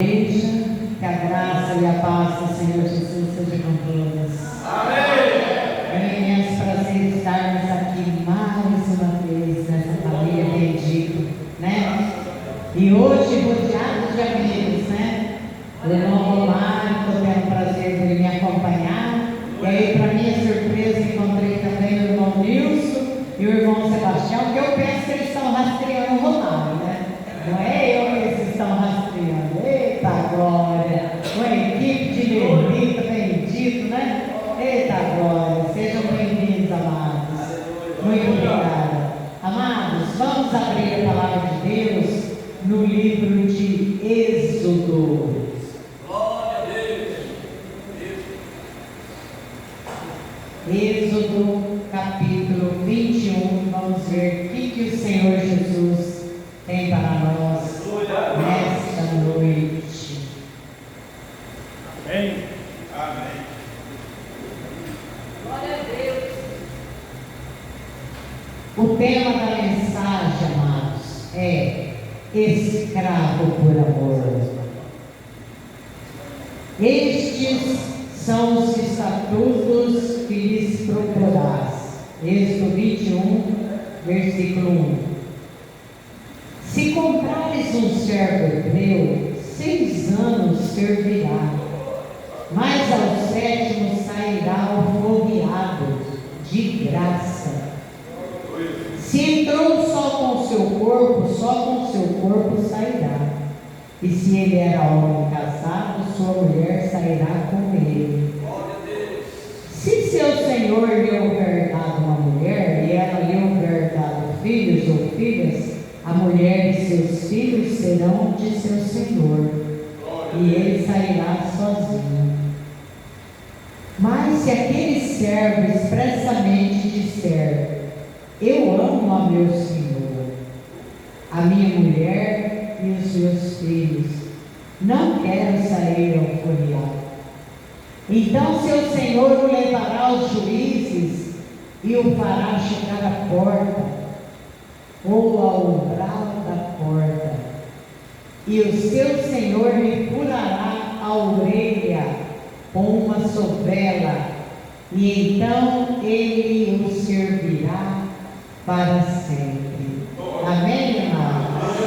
Igreja, que a graça e a paz do Senhor Jesus seja com todos. Amém. É um imenso prazer estarmos aqui mais uma vez nessa família bendita, né? E hoje, rodeados de amigos, né? O irmão Romário, estou tendo o prazer de me acompanhar. E aí, para minha surpresa, encontrei também o irmão Nilson e o irmão Sebastião, que eu penso que eles estão rastreando o Romário, né? Não é eu que eles estão rastreando. Eita glória! Uma equipe de levita, bendito, né? Eita glória! Sejam bem-vindos, amados. Muito obrigada. Amados, vamos abrir a palavra de Deus no livro de Êxodo. Glória a Deus. Êxodo, capítulo 21. Vamos ver o que o Senhor Jesus tem para nós nesta noite. Amém. Amém. Glória a Deus. O tema da mensagem, amados, é escravo por amor. Estes são os estatutos que lhes procurarás. Êxodo 21, versículo 1. Se comprares um servo hebreu, 6 anos servirá, mas ao 7º sairá alforriado, de graça. Se entrou só com seu corpo sairá. E se ele era homem casado, sua mulher sairá com ele. Se seu senhor lhe houver dado uma mulher, e ela lhe houver dado filhos ou filhas, a mulher e seus filhos serão de seu senhor, e ele sairá sozinho. Mas se aquele servo expressamente disser: eu amo a meu senhor, a minha mulher e os meus filhos, não quero sair alforriado, então seu senhor o levará aos juízes e o fará chegar à porta, ou ao umbral da porta, e o seu senhor lhe furará a orelha com uma sovela, e então ele o servirá para sempre. Amém, amados?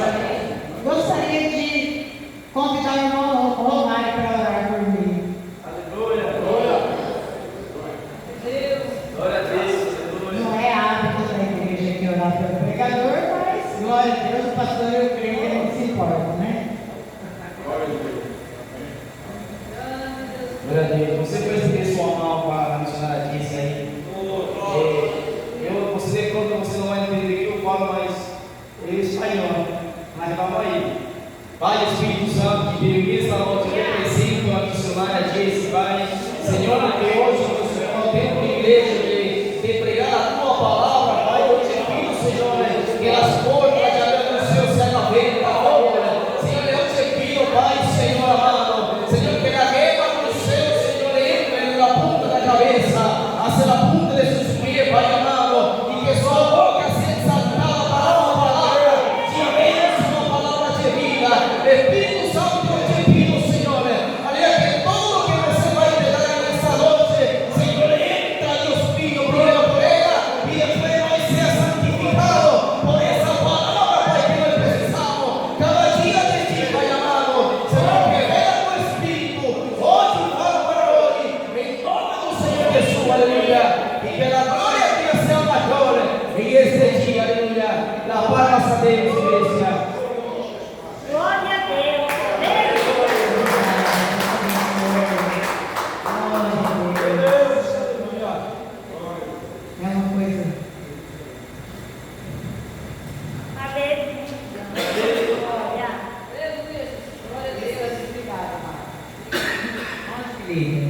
Gostaria de convidar o irmão Romário para orar por mim. Aleluia. Glória a Deus. Não é hábito da igreja que orar pelo pregador, mas glória a Deus, o pastor, eu creio que ele não se importa, né? Glória a Deus. Você percebeu sua mão para a missionária disse aí? Você quando você não vai entender o que eu falo, mas eu espanhol. Mas vamos aí. Pai Espírito Santo que veio nessa noite, eu represento a missionária disse, Pai. Senhor, que hoje o Senhor tem o privilégio de pregar a tua palavra, Pai. Eu te pido, Senhor, que as portas de Deus do céu se abrem, Pai. Senhor, eu te pido, Pai, Senhor amado, Senhor, que a guerra do céu, Senhor, entre na ponta da cabeça, hacia la punta de sus pies, Pai amado, y que su boca sea exaltada para una palabra de bênção, uma palavra de vida. Espírito Santo, eu te pido, Senhor, aleluia, que todo que você vai pegar nessa noite, Senhor, entra, Deus mío, primero por ella, y después vai ser santificado por essa palavra, Pai, que nós precisamos. Cada dia de ti, Pai amado, Senhor, que venha o Espírito, hoje, fala para hoje, em nome do Senhor Jesus, aleluia, e que a glória tenha seu maior em este dia, aleluia, la paz a Deus, igreja. Glória a Deus. É uma coisa. Aleluia. Glória. Aleluia. Glória a Deus. Obrigada, amado. Filha.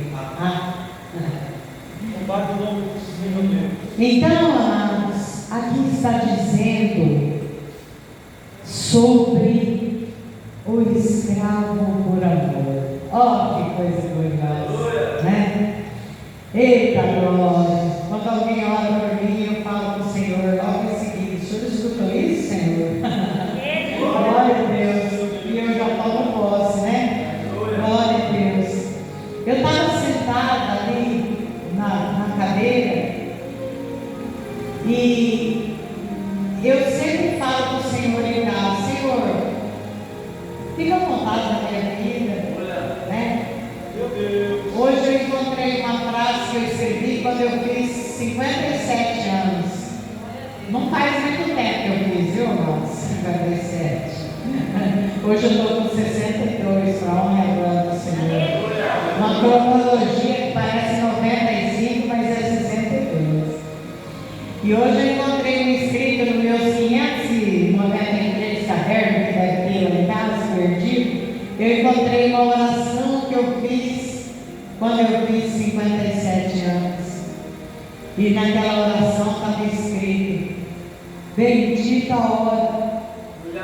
Combate o nome do Senhor Deus. Então, amados, aqui está dizendo sobre o escravo por amor. Oh, que coisa gloriosa, né? Eita glória! Quando alguém ora por mim, eu falo para o Senhor logo em seguida: o Senhor escutou isso, Senhor? Glória a Deus! E eu já tomo posse, né? na minha vida, né? Hoje eu encontrei uma frase que eu escrevi quando eu fiz 57 anos. Não faz muito tempo que eu fiz, viu, irmãos? 57. Hoje eu estou com 62, para a honra e glória do Senhor. Uma cronologia que parece 95, mas é 62. E hoje eu encontrei um escrito no meus 593 cadernos, que deve ter lá em casa, perdido. Eu encontrei uma oração que eu fiz quando eu fiz 57 anos. E naquela oração estava escrito: bendita a hora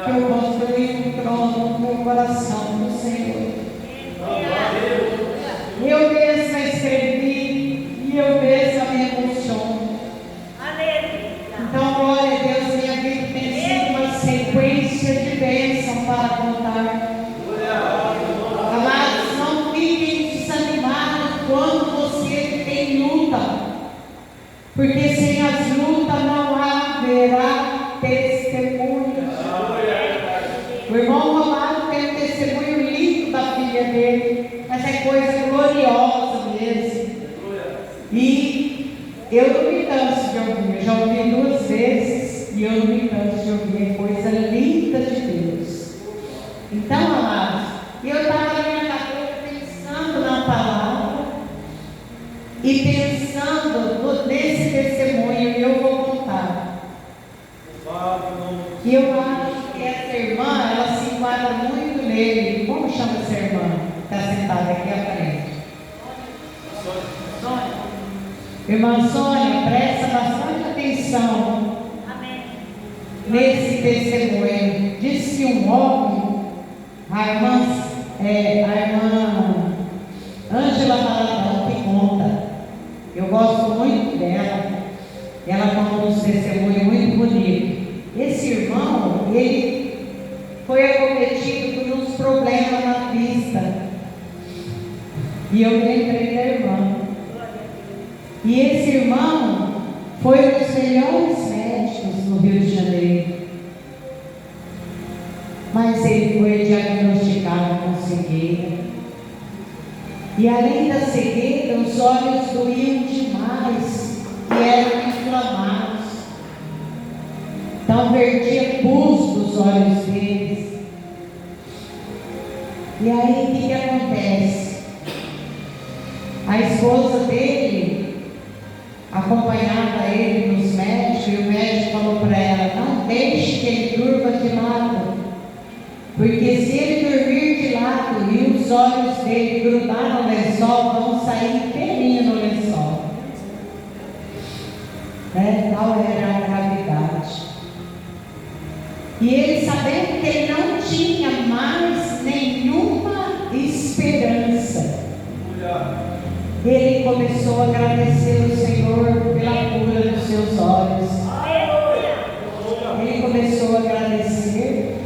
que eu construí um trono no meu coração do Senhor. Eu mesma escrevi e eu mesma me emociono. Então, glória a Deus, minha vida tem sido uma sequência de bênção para contar. Amados, não fiquem desanimados quando você tem luta, porque sem as lutas não haverá testemunho. O irmão Romano tem um testemunho lindo da filha dele, mas é coisa gloriosa mesmo. E eu não me canso de ouvir, eu já ouvi 2 vezes e eu não me canso de ouvir, é coisa linda de Deus. Então, amados, eu estava na minha cabeça pensando na palavra e pensando nesse testemunho, e eu vou contar. E eu acho que essa irmã, ela se enquadra muito nele. Como chama essa irmã? Está sentada aqui à frente. Sônia. Irmã Sônia, presta bastante atenção nesse testemunho. Diz que um homem, a irmã Ângela Maradão, que conta. Eu gosto muito dela. Ela conta um testemunho muito bonito. Esse irmão, ele foi acometido por uns problemas na vista. E eu me lembrei da irmã. E esse irmão foi um dos melhores médicos no Rio de Janeiro. Mas ele foi diagnosticado com cegueira. E além da cegueira, os olhos doíam demais e eram inflamados. Então vertia pus dos olhos deles. E aí o que acontece? A esposa dele acompanhava ele nos médicos, e o médico falou para ela: não deixe que ele durma de lado, porque se ele dormir de lado e os olhos dele grudar no lençol, vão sair inteirinho no lençol. Tal era a gravidade. E ele, sabendo que ele não tinha mais nenhuma esperança, ele começou a agradecer o Senhor pela cura dos seus olhos. Ele começou a agradecer.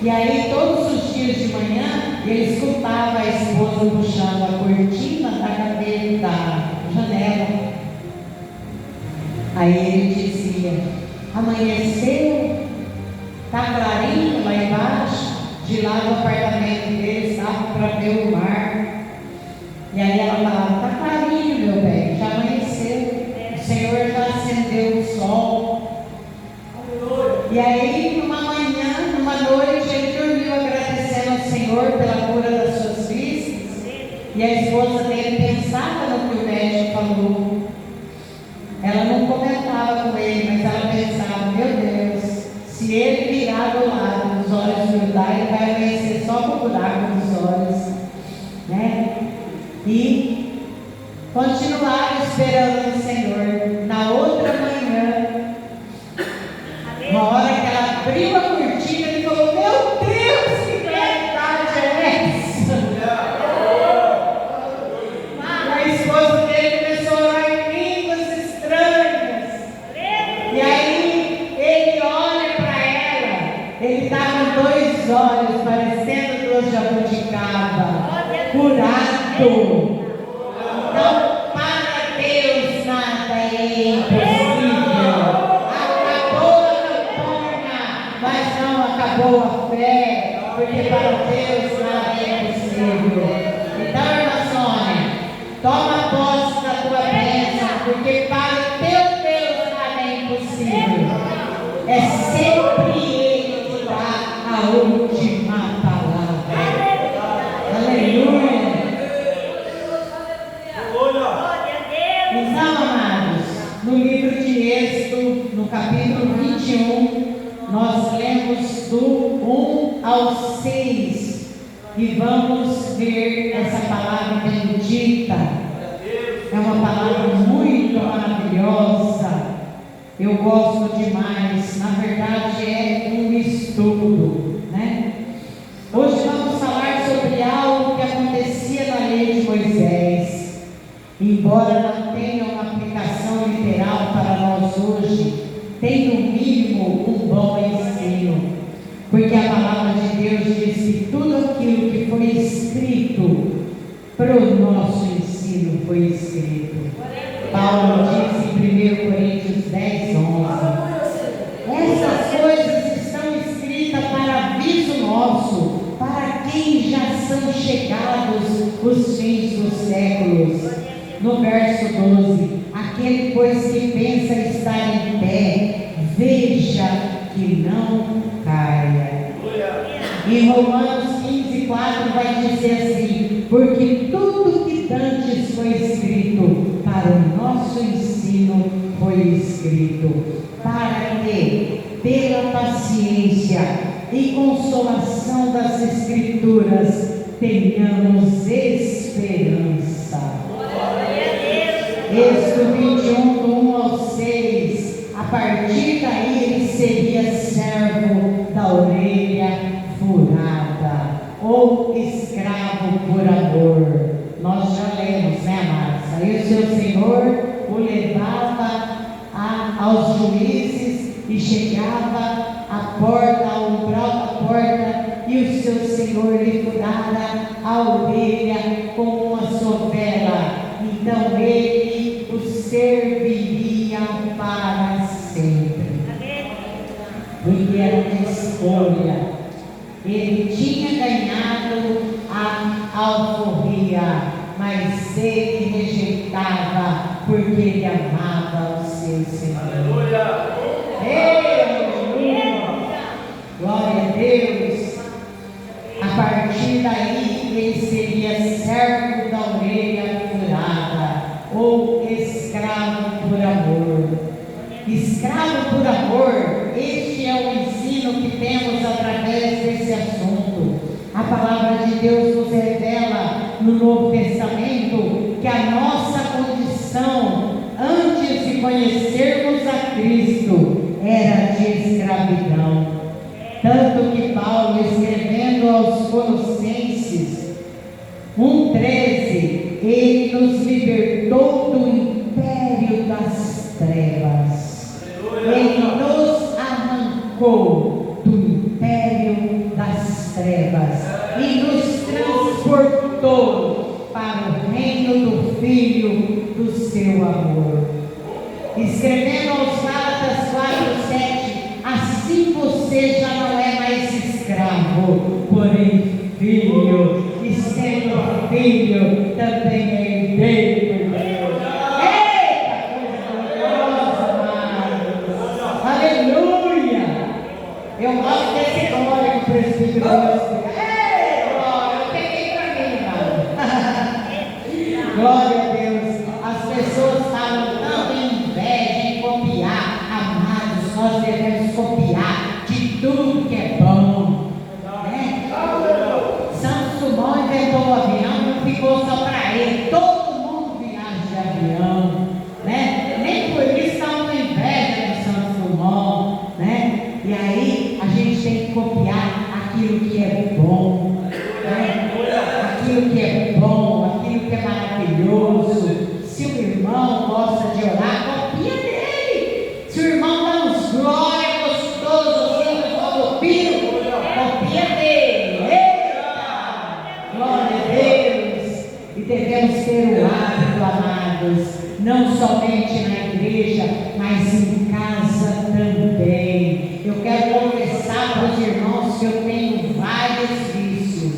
E aí todos os dias de manhã ele escutava a esposa puxando a cortina da cadeira da janela. Aí ele dizia: amanheceu, está clarinho lá embaixo. De lá do apartamento dele estava para ver o mar. E aí ela falava: está clarinho, meu bem, já amanheceu, o Senhor já acendeu o sol. E aí numa manhã, numa noite, ele dormiu agradecendo ao Senhor pela cura das suas vistas. E a esposa dele pensava no que o médico falou. Ela não comentava com ele, mas ela pensava: meu Deus, se ele virar do lado, os olhos grudar, ele vai amanhecer só com o buraco nos olhos, né? E continuaram esperando o Senhor. Na outra manhã, uma hora que ela abriu a cortina, ele falou: meu Deus, que verdade é essa? A esposa dele começou a orar em línguas estranhas. E aí ele olha para ela, ele está com 2 olhos parecendo 2 jabuticaba, curado. Então, para Deus nada é impossível. Acabou a campanha, mas não acabou a fé, porque para Deus nada leremos do 1 ao 6 e vamos ver essa palavra bendita. É uma palavra muito maravilhosa. Eu gosto demais. Na verdade, é um estudo, né? Hoje vamos falar sobre algo que acontecia na lei de Moisés. Embora não tenha uma aplicação literal para nós hoje, tem no mínimo um bom ensino, porque a palavra de Deus diz que tudo aquilo que foi escrito para o nosso ensino foi escrito. Paulo diz em 1 Coríntios 10, 11: essas coisas estão escritas para aviso nosso, para quem já são chegados os fins dos séculos. No verso 12: aquele, pois, que pensa estar em pé, veja que não caia. Em Romanos 15, 4 vai dizer assim: porque tudo que dantes foi escrito para o nosso ensino foi escrito, para que, pela paciência e consolação das Escrituras, tenhamos esperança. Êxodo 21, do 1 ao 6. A partir daí ele seria servo da orelha furada, ou escravo por amor. Nós já lemos, né, amados? Aí o seu Senhor o levava aos juízes e chegava à porta, ao umbral da porta, e o seu Senhor lhe furara a orelha com uma sovela. Então ele o serviria para sempre, porque era uma escolha. Ele tinha ganhado a alforria, mas ele rejeitava porque ele amava o seu Senhor. Aleluia! Glória a Deus! A partir daí ele seria servo da orelha furada, ou escravo por amor. Escravo por amor, este é o ensino que temos através desse assunto. A palavra de Deus nos revela no Novo Testamento que a nossa condição antes de conhecermos a Cristo era de escravidão. Tanto que Paulo, escrevendo aos Colossenses 1,13, ele nos libertou do império das trevas. Ele nos arrancou do império das trevas e nos transportou para o reino do Filho do seu amor. Escrevendo aos Gálatas 4,7: assim você já não é mais escravo, porém filho, e sendo filho, também é herdeiro por Deus. Eita, coisa gloriosa, amados! Aleluia! Eu gosto desse glória que o presbítero Deus. Ei, glória! Eu peguei para mim, irmão. Glória a Deus! As pessoas falam tanto em inveja, em copiar. Amados, nós devemos copiar de tudo que é bom, né? Santos Dumont inventou o avião e não ficou só para ele. Todo mundo viaja de avião, né? Nem por isso estavam com inveja de Santos Dumont, né? E aí a gente tem que copiar aquilo que é bom, né? Aquilo que é bom, aquilo que é maravilhoso. Se o irmão gosta de orar, copia dele. Se o irmão dá uns glória gostoso, assim, copia dele. Eita! Glória a Deus! E devemos ter o hábito, amados, não somente na igreja, mas em casa também. Eu quero confessar para os irmãos que eu tenho vários vícios.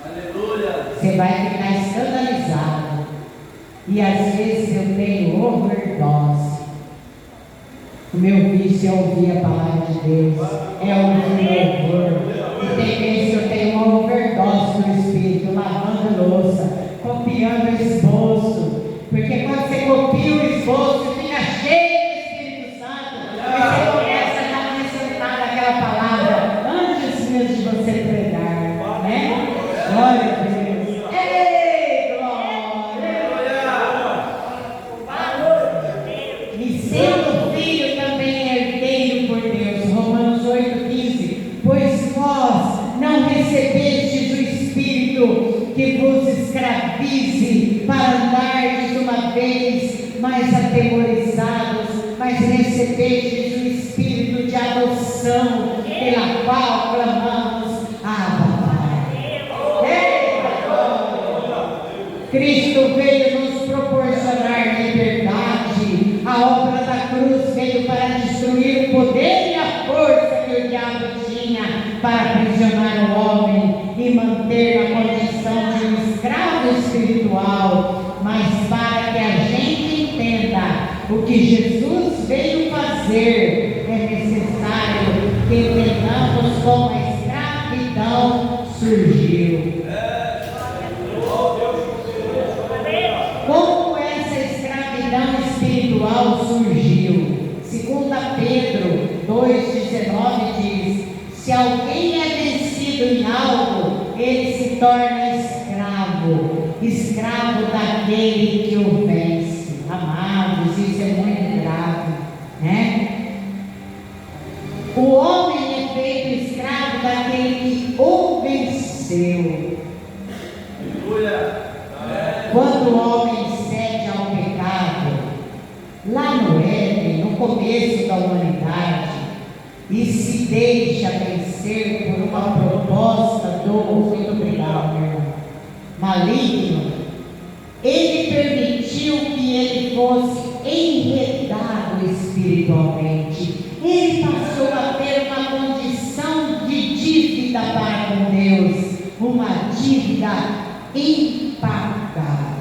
Aleluia! Você vai ficar escandalizado. E às vezes eu tenho overdose. O meu vício é ouvir a palavra de Deus, é ouvir o louvor. E tem vezes que eu tenho uma overdose do Espírito, lavando louça, copiando o esboço. Porque quando você copia o esboço, fica cheio do Espírito Santo. E você começa a já acrescentar aquela palavra. que vos escravize para andardes uma vez mais atemorizados, mas recebestes o Espírito de adoção, pela qual clamamos, Abba, Pai. Cristo veio nos proporcionar liberdade. A obra da cruz veio para destruir o poder e a força que o diabo tinha para aprisionar o homem e manter na condição de um escravo espiritual. Mas para que a gente entenda o que Jesus veio fazer, é necessário que entendamos como a escravidão surgiu. Como essa escravidão espiritual surgiu? 2 Pedro 2,19 diz: se alguém é vencido em algo, ele se torna escravo daquele que o vence. Amados, isso é muito grave, né? O homem é feito escravo daquele que o venceu. Quando o homem cede ao pecado, lá no Éden, no começo da humanidade, e se deixa vencer por uma proposta muito obrigado, meu irmão, maligno, ele permitiu que ele fosse enredado espiritualmente. Ele passou a ter uma condição de dívida para com Deus, uma dívida impagável.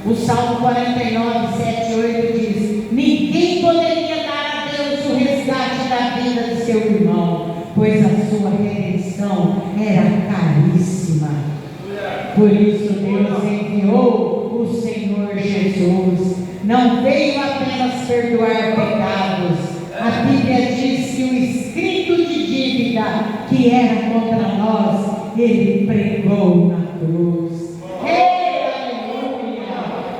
O Salmo 49, 7 e 8 diz: ninguém poderia dar a Deus o resgate da vida de seu irmão, pois a sua redenção era caríssima. Por isso Deus enviou o Senhor Jesus. Não veio apenas perdoar pecados. A Bíblia diz que o escrito de dívida que era contra nós, Ele pregou na cruz. Aleluia!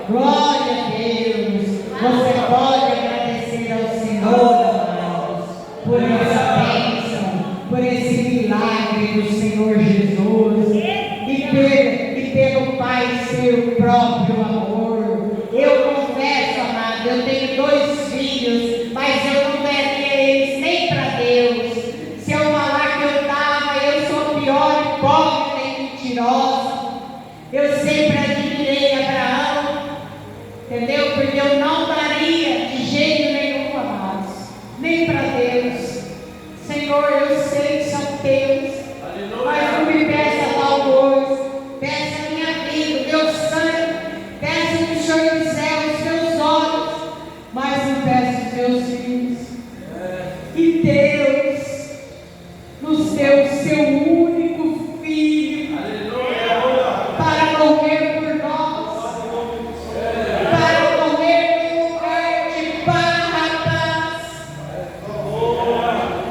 Glória a Deus! Você pode agradecer ao Senhor, amados, por essa bênção, por esse milagre do Senhor Jesus, e pelo Pai seu próprio amor. Eu confesso, amado, eu tenho 2 filhos, mas eu não daria eles nem para Deus. Se eu falar que eu dava, eu sou pior, hipócrita e mentirosa. Eu sempre admirei Abraão, entendeu? Porque eu não daria de jeito nenhum, amados, nem para Deus. Senhor, eu sei que são teus, mas não me peça tal coisa. Peça a minha vida, o meu sangue. Peça que o Senhor me céu os meus olhos, mas não peça os meus filhos. E Deus nos deu o seu único filho para morrer por nós, para morrer no lugar de Barrabás.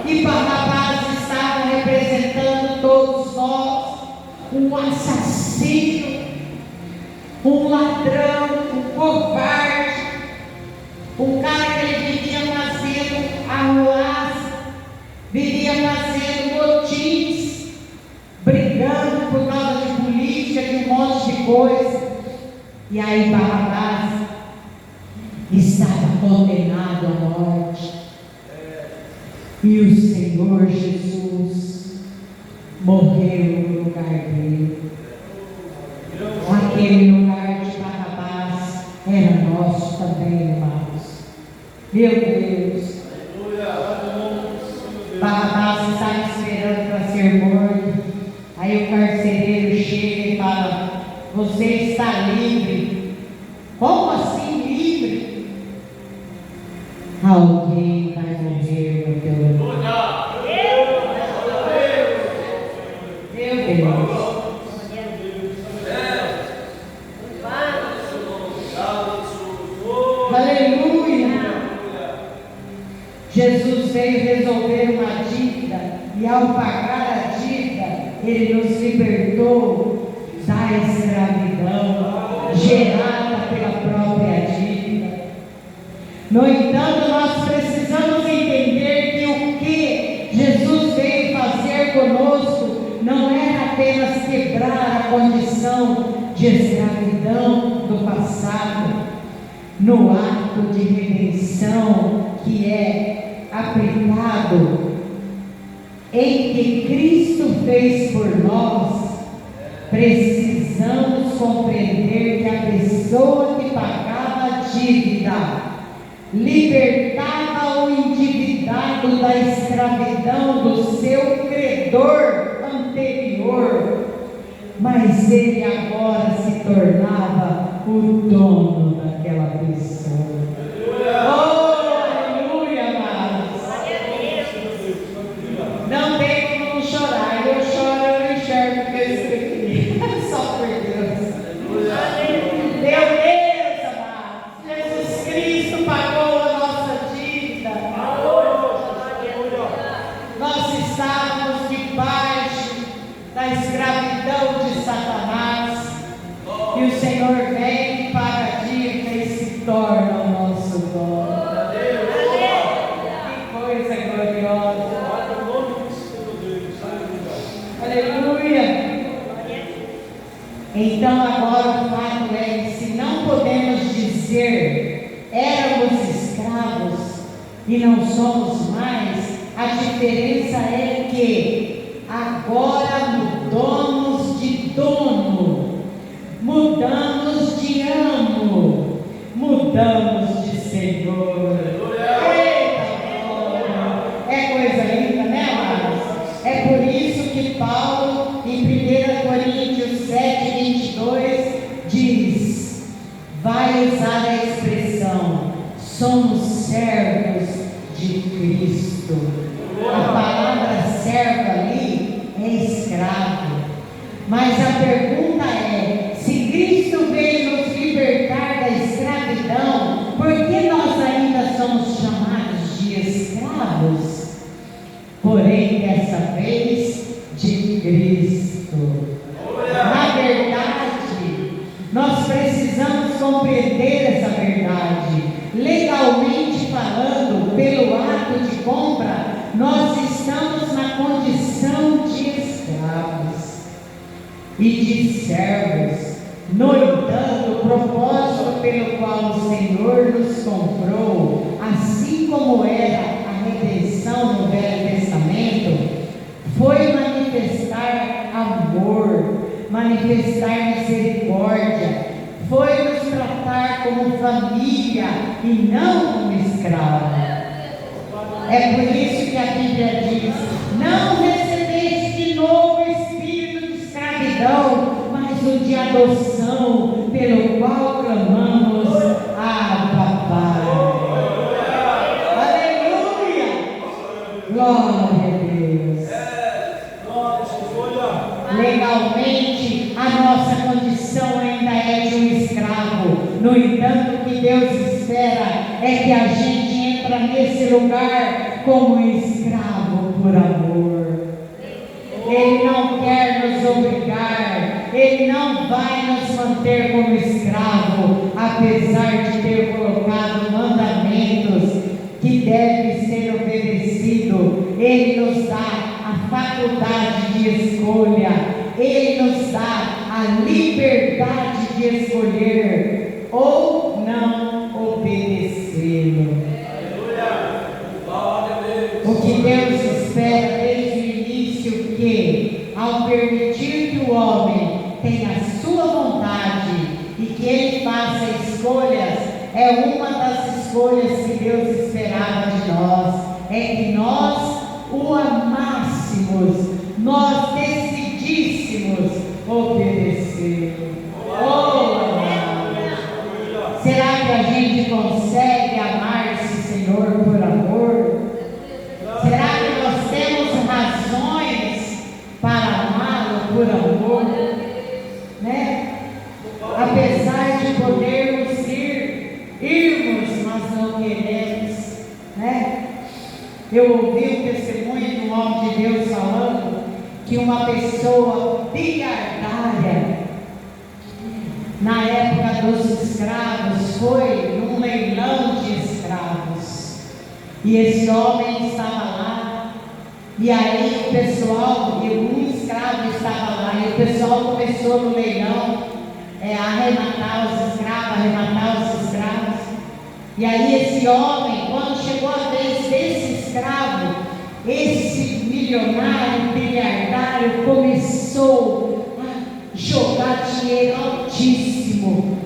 E Barrabás estava representando todos nós, um assassino, um ladrão, um covarde, um cara que ele vivia fazendo arruaça, vivia fazendo motins, brigando por causa de política, de um monte de coisa. E aí Barrabás estava condenado à morte. E o Senhor Jesus morreu no lugar dele. Aquele lugar de Barrabás era nosso também, irmãos. Meu Deus. Barrabás estava esperando para ser morto. Aí o carcereiro chega e fala: você está livre. Como assim livre? Alguém vai morrer no teu lugar. Meu Deus. Aleluia! Jesus veio resolver uma dívida, e ao pagar a dívida, Ele nos libertou da escravidão gerada pela própria dívida. No entanto, nós precisamos entender que o que Jesus veio fazer conosco não era apenas quebrar a a condição de escravidão do passado, no ato de redenção que é aplicado em que Cristo fez por nós, precisamos compreender que a pessoa que pagava a dívida libertava o endividado da escravidão do seu credor anterior, mas ele agora se tornava o dono daquela pessoa. Oh, aleluia, amados. Não tem como chorar. Eu choro, eu enxergo porque eu escrevi. Só por Deus. Meu Deus, amados. Jesus Cristo pagou a nossa dívida. Nós estávamos debaixo da escravidão de Satanás. E o Senhor vem, paga a dívida e se torna o nosso dono. Que coisa gloriosa. Aleluia. Então agora o fato é que se não podemos dizer éramos escravos e não somos mais, a diferença é que agora mudamos de dono, mudamos de amo, mudamos de Senhor. Eita glória! É coisa linda, né, amados? É por isso que Paulo, em 1 Coríntios 7:22, diz, vai usar a expressão, somos servos de Cristo. A palavra servo ali é escravo. Mas a pergunta é, se Cristo veio nos libertar da escravidão, por que nós ainda somos chamados de escravos? Porém, dessa vez, de Cristo. Na verdade, nós precisamos compreender essa verdade. Legalmente falando, pelo ato de compra, nós estamos na condição de escravos e de servos. No entanto, o propósito pelo qual o Senhor nos comprou, assim como era a redenção no Velho Testamento, foi manifestar amor, manifestar misericórdia, foi nos tratar como família e não como escravo. É por isso que a Bíblia diz, não recebeste de novo o espírito de escravidão, mas o de adoção, pelo qual clamamos, Pai. Aleluia! Glória a Deus. Legalmente, a nossa condição ainda é de um escravo. No entanto, o que Deus espera é que a gente entra nesse lugar como escravo por amor. Ele não quer nos obrigar, Ele não vai nos manter como escravo, apesar de ter colocado mandamentos que devem ser obedecidos. Ele nos dá a faculdade de escolha, Ele nos dá a liberdade de escolher ou não obedecê-lo. O que Deus espera desde o início, que ao permitir que o homem tenha a sua vontade e que ele faça escolhas, é uma das escolhas que Deus esperava de nós, é que nós o amássemos, nós decidíssemos obedecer. Oh, será que a gente consegue amar esse Senhor por amor? Será que nós temos razões para amá-lo por amor? Né? Apesar de podermos irmos, mas não queremos, né? Eu ouvi um testemunho de um homem de Deus falando que uma pessoa biliardária, na época dos escravos, foi num leilão de escravos, e esse homem estava lá, e aí o pessoal, alguns escravo estava lá e o pessoal começou no leilão a arrematar os escravos. E aí esse homem, quando chegou a vez desse escravo, esse milionário, biliardário, começou a jogar dinheiro altíssimo.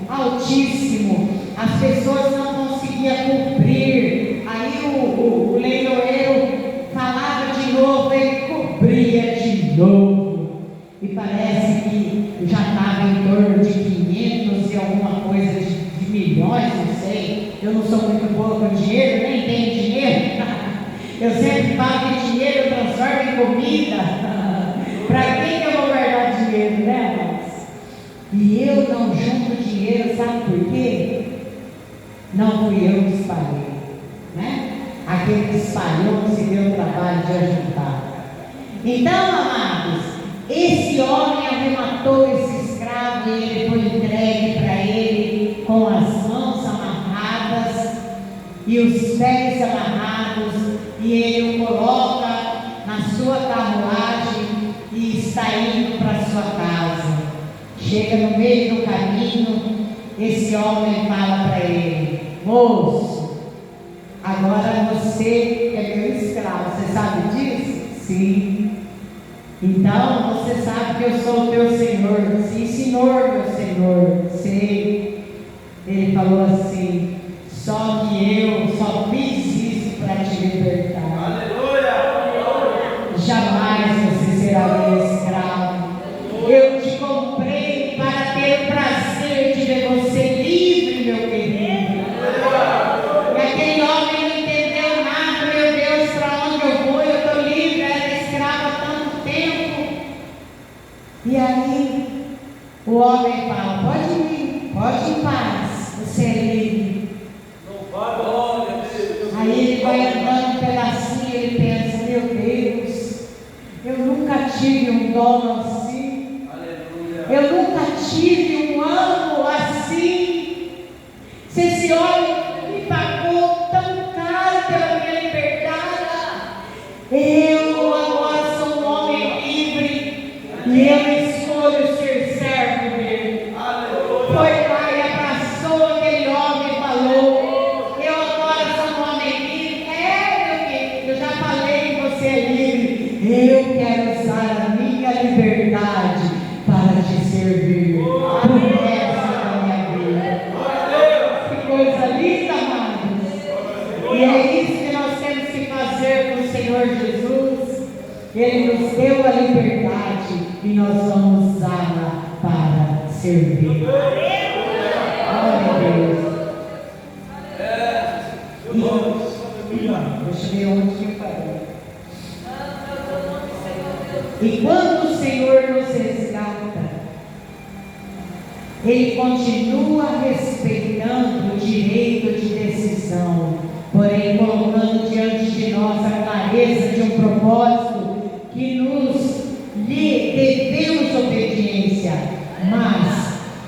As pessoas não conseguiam cumprir. Aí o leiloeiro falava de novo, ele cobria de novo. E parece que já estava em torno de 500 e alguma coisa de milhões, não sei. Eu não sou muito boa com dinheiro, nem tenho dinheiro. Eu sempre falo que dinheiro transforma em comida. Para quem que eu vou guardar dinheiro, né, irmãos? E eu não junto dinheiro, sabe por quê? Não fui eu que espalhei, né? Aquele que espalhou não se deu o trabalho de ajuntar. Então, amados, esse homem arrematou esse escravo e ele foi entregue para ele com as mãos amarradas e os pés amarrados, e ele o coloca na sua carruagem e está indo para sua casa. Chega no meio do caminho, esse homem fala para ele: moço, agora você é meu escravo, você sabe disso? Sim. Então você sabe que eu sou o teu Senhor. Sim, Senhor, meu Senhor, sei. Ele falou assim: só que eu só fiz isso para te libertar. Aleluia! Jamais você será meu escravo. Eu te comprei para ter o prazer de ver você livre, meu querido. E aquele homem não entendeu nada. Meu Deus, para onde eu vou? Eu estou livre, eu era escravo há tanto tempo. E aí o homem fala: pode ir, pode ir em paz, você é livre. Aí ele vai andando um pedacinho, ele pensa: meu Deus, eu nunca tive um dono assim. Eu nunca tive um ano assim. Se esse homem me pagou tão caro pela minha liberdade, eu agora sou um homem livre e eu escolho ser servo dele. Foi lá e abraçou aquele homem e falou: eu agora sou um homem livre. Meu querido, eu já falei que você é livre. Eu quero usar a minha liberdade para te servir pro resto da minha vida. Que coisa linda, amados. E é isso que nós temos que fazer com o Senhor Jesus. Ele nos deu a liberdade e nós vamos usá-la para servir. Glória a Deus. Deixa eu ver onde que eu parei. E quando o Senhor nos resgata, Ele continua respeitando o direito de decisão, porém colocando diante de nós a clareza de um propósito que lhe devemos obediência. Mas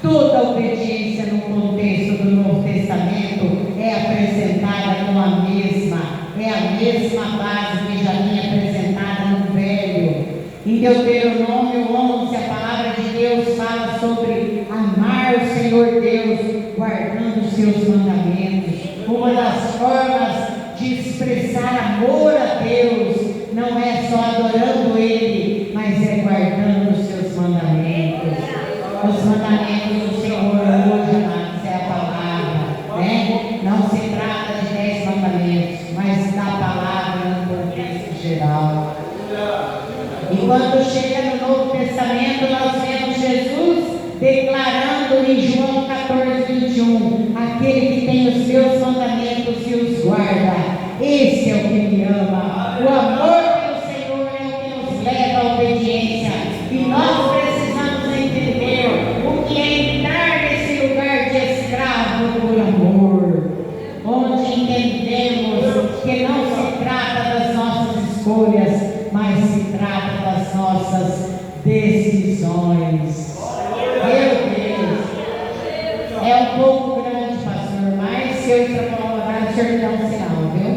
toda obediência no contexto do Novo Testamento é apresentada com a mesma base que já vinha apresentada no Velho. Em Deuteronômio 11, a palavra de Deus fala sobre amar o Senhor Deus, guardando os seus mandamentos. Uma das formas de expressar amor a Deus não é só adorando Ele, mas é guardando os seus mandamentos. Os mandamentos do Senhor hoje, amados, é a palavra, né? Não se trata de 10 mandamentos, mas da palavra no contexto geral. E quando chega no Novo Testamento, nós vemos Jesus declarando em João 14:21: aquele que tem os meus mandamentos e os guarda, esse é o que me ama. O amor pelo Senhor é o que nos leva à obediência. E nós precisamos entender o que é entrar nesse lugar de escravo por amor, onde entendemos que não se trata das nossas escolhas, mas se trata das nossas decisões. Meu Deus, é um pouco grande, pastor, mas se eu extrapolar, o senhor me dá um sinal, viu?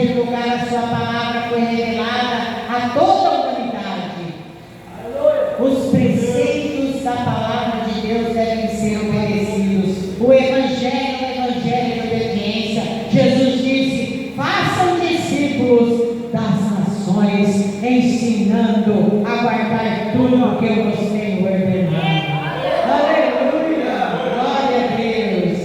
primeiro lugar, a sua palavra foi revelada a toda a humanidade. Os preceitos da palavra de Deus devem ser obedecidos. O Evangelho de obediência. Jesus disse: façam discípulos das nações, ensinando a guardar tudo o que eu vos tenho ordenado. Aleluia! Glória a Deus!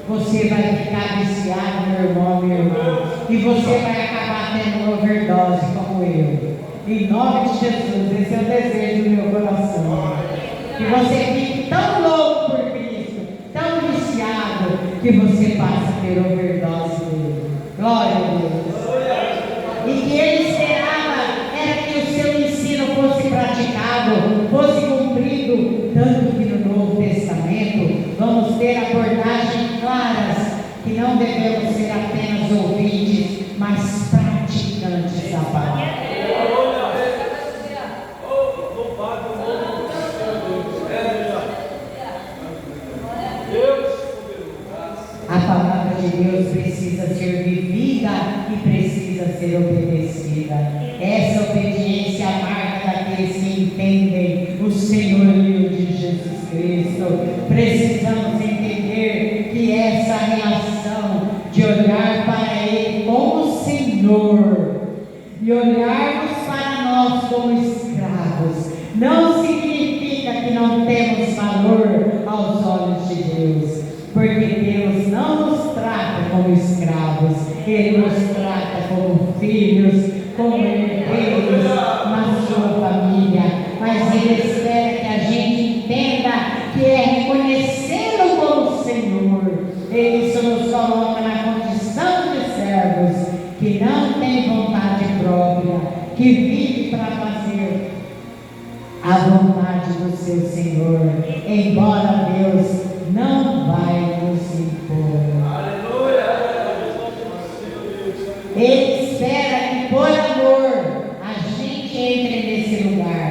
Você vai ficar viciado, meu irmão, minha irmã, e você vai acabar tendo uma overdose como eu. Em nome de Jesus, esse é o desejo do meu coração. Que você fique tão louco por Cristo, tão viciado, que você passe a ter overdose dele. Glória a Deus. E que ele esperava era que o seu ensino fosse praticado, fosse cumprido, tanto que no Novo Testamento vamos ter abordagens claras, que não devemos ser apenas ouvintes, mas praticantes da palavra. A palavra de Deus precisa ser vivida e precisa ser obedecida. Essa obediência é a marca daqueles que entendem o senhorio de Jesus Cristo. Precisamos entender que essa relação de olhar para Ele como Senhor e olharmos para nós como escravos não significa que não temos valor aos olhos de Deus. Porque Deus não nos trata como escravos, Ele nos trata como filhos, como herdeiros na sua família. Mas Ele espera que a gente entenda que é reconhecê-lo como Senhor. Ele só nos coloca na condição de servos, que não tem vontade própria, que vive para fazer a vontade do seu Senhor, embora Deus não vai nos impor. Aleluia! Ele espera que por amor a gente entre nesse lugar.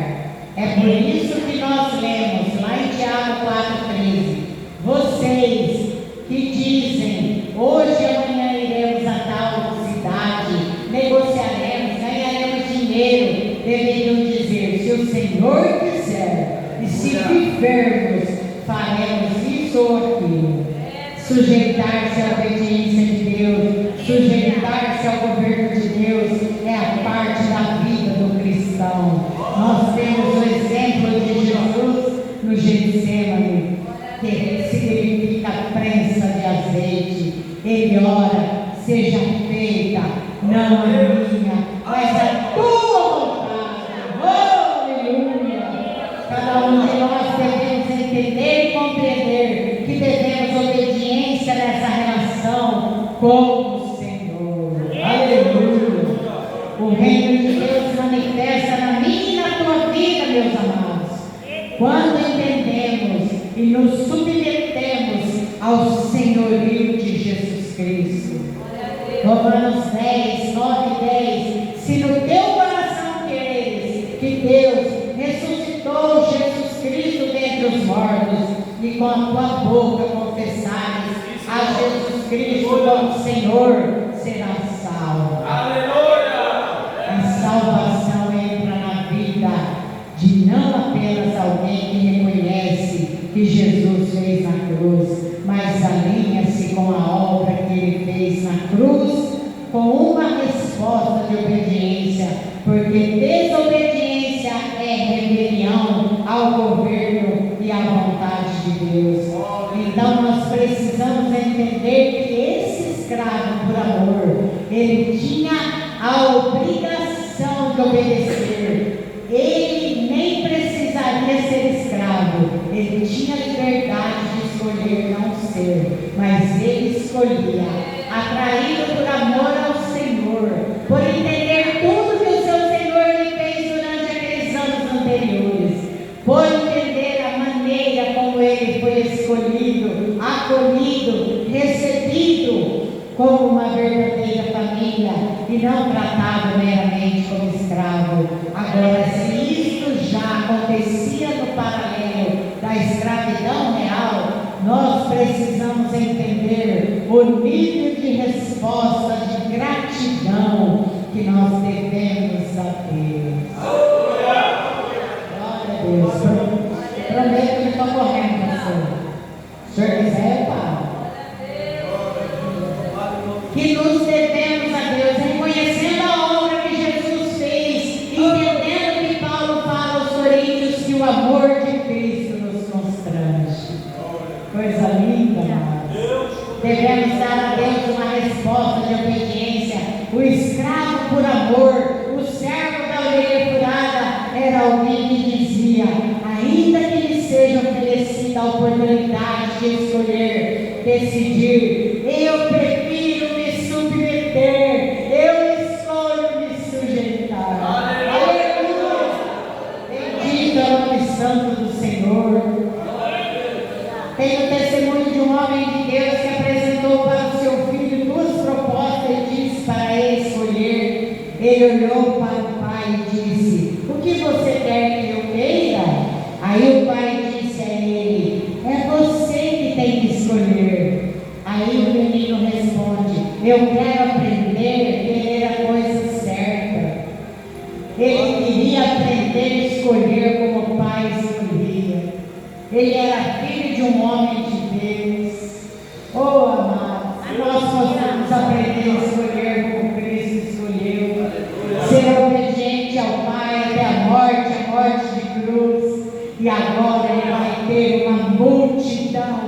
É por isso que nós lemos lá em Tiago 4,13: vocês que dizem, hoje e amanhã iremos a tal cidade, negociaremos, ganharemos dinheiro, deveriam dizer, se o Senhor quiser, e se vivermos, faremos isso ou aquilo. Sujeitar-se à obediência de Deus, sujeitar-se ao governo de Deus é a parte da vida do cristão. Nós temos o exemplo de Jesus no Getsemane, que significa prensa de azeite. Ele ora, seja feita, não a minha, mas a tua vontade. Aleluia! Cada um de nós devemos entender e compreender que devemos obediência nessa relação com o Senhor. Aleluia! O reino de Deus manifesta na minha e na tua vida, meus amados, quando entendemos e nos submetemos ao senhorio de Jesus Cristo. Romanos 10, 9 e 10: se no teu coração queres que Deus ressuscitou Jesus Cristo dentre os mortos, e com a tua boca confessares a Jesus Cristo como Senhor, serás salvo. Aleluia! A salvação entra na vida de não apenas alguém que reconhece que Jesus fez na cruz, mas alinha-se com a obra que Ele fez na cruz, com uma resposta de obediência, porque desobediência é rebelião ao governo e à vontade de Deus. Então nós precisamos entender que esse escravo, por amor, ele tinha a obrigação de obedecer. Ele nem precisaria ser escravo, ele tinha liberdade de escolher não ser, mas ele escolhia, atraído por amor ao Senhor, por entender tudo que o seu Senhor lhe fez durante aqueles anos anteriores, por entender a maneira como ele foi escolhido, acolhido, recebido como uma verdadeira família e não tratado meramente como escravo. Agora, se isto já acontecia no paralelo da escravidão real, nós precisamos entender o nível de resposta de gratidão que nós devemos a Deus. Glória a Deus. Prometo que estou correndo, pastor. O senhor quiser, eu paro. Que nos devemos a Deus, reconhecendo a obra que Jesus fez, entendendo que Paulo fala aos Coríntios que o amor de Cristo nos constrange. Coisa linda, amados. Devemos dar a Deus uma resposta de obediência. O escravo por amor, o servo da orelha furada, era alguém que dizia: ainda que lhe seja oferecida a oportunidade de escolher, decidir, eu prefiro me submeter, eu escolho me sujeitar. Aleluia! Bendito é o nome santo do Senhor. Tenho testemunho de um homem de Deus que apresentou para o seu filho duas propostas e disse para ele escolher. Ele olhou para o pai e disse: o que você quer que eu queira? Aí o pai disse a ele: é você que tem que escolher. Aí o menino responde: eu quero aprender a querer a coisa certa. Ele queria aprender a escolher como o pai escolhia. Ele era filho de um homem de Deus. Oh, amados, nós possamos aprender a escolher como Cristo escolheu. Ser obediente ao Pai até a morte de cruz. E agora Ele vai ter uma multidão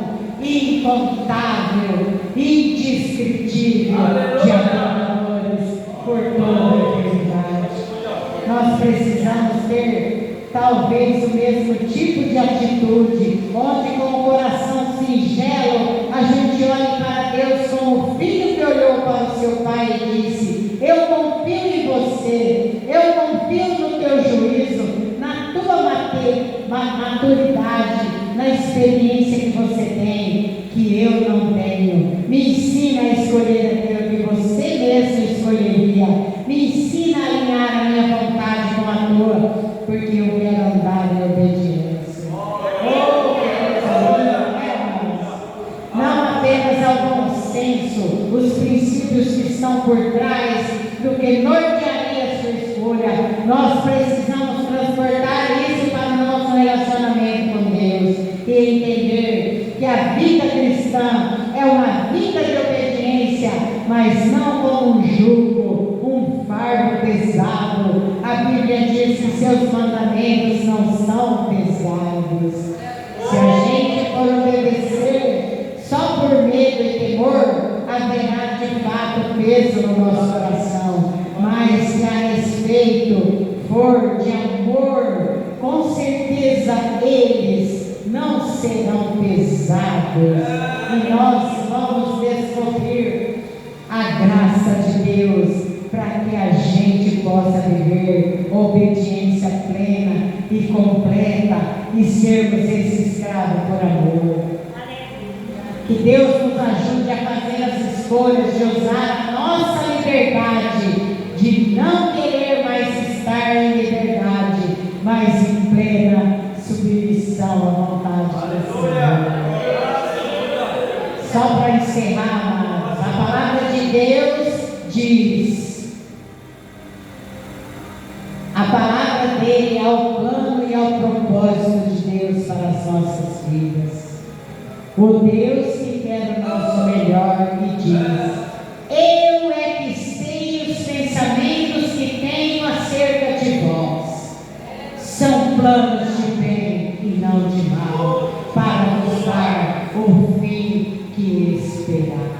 incontável, indescritível de adoradores por toda a eternidade. Nós precisamos ter talvez o mesmo tipo de atitude, onde com o coração singelo a gente olhe para Deus como o filho que olhou para o seu pai e disse: eu confio em você, eu confio no teu juízo, na tua maturidade, na experiência que você tem, que eu não tenho. Me ensina a escolher aquilo que você mesmo escolheria. Me ensina a alinhar a minha vontade com a tua, porque eu quero andar em obediência. Oh, não apenas ao bom senso, os princípios que estão por trás do que nortearia a sua escolha. Nós precisamos transportar isso para o nosso relacionamento com Deus e entender que a vida cristã é uma vida de obediência, mas não como um jugo, um fardo pesado. A Bíblia diz que seus mandamentos não são pesados. Se a gente for obedecer só por medo e temor, haverá de fato peso no nosso coração. Mas se a respeito for de amor, com certeza eles não serão pesados. E nós vamos descobrir a graça de Deus para que a gente possa viver obediência plena e completa e sermos esse escravo por amor. Que Deus nos ajude a fazer as escolhas de usar a nossa liberdade, de não querer mais estar em liberdade, mas em plena submissão à vontade do Senhor. Só para encerrar, amados, a palavra de Deus diz: a palavra dele é ao plano e ao propósito de Deus para as nossas vidas. O Deus que quer o nosso melhor e diz: eu é que sei os pensamentos que tenho acerca de vós. São planos de bem e não de mal, para nos dar o fim que esperar.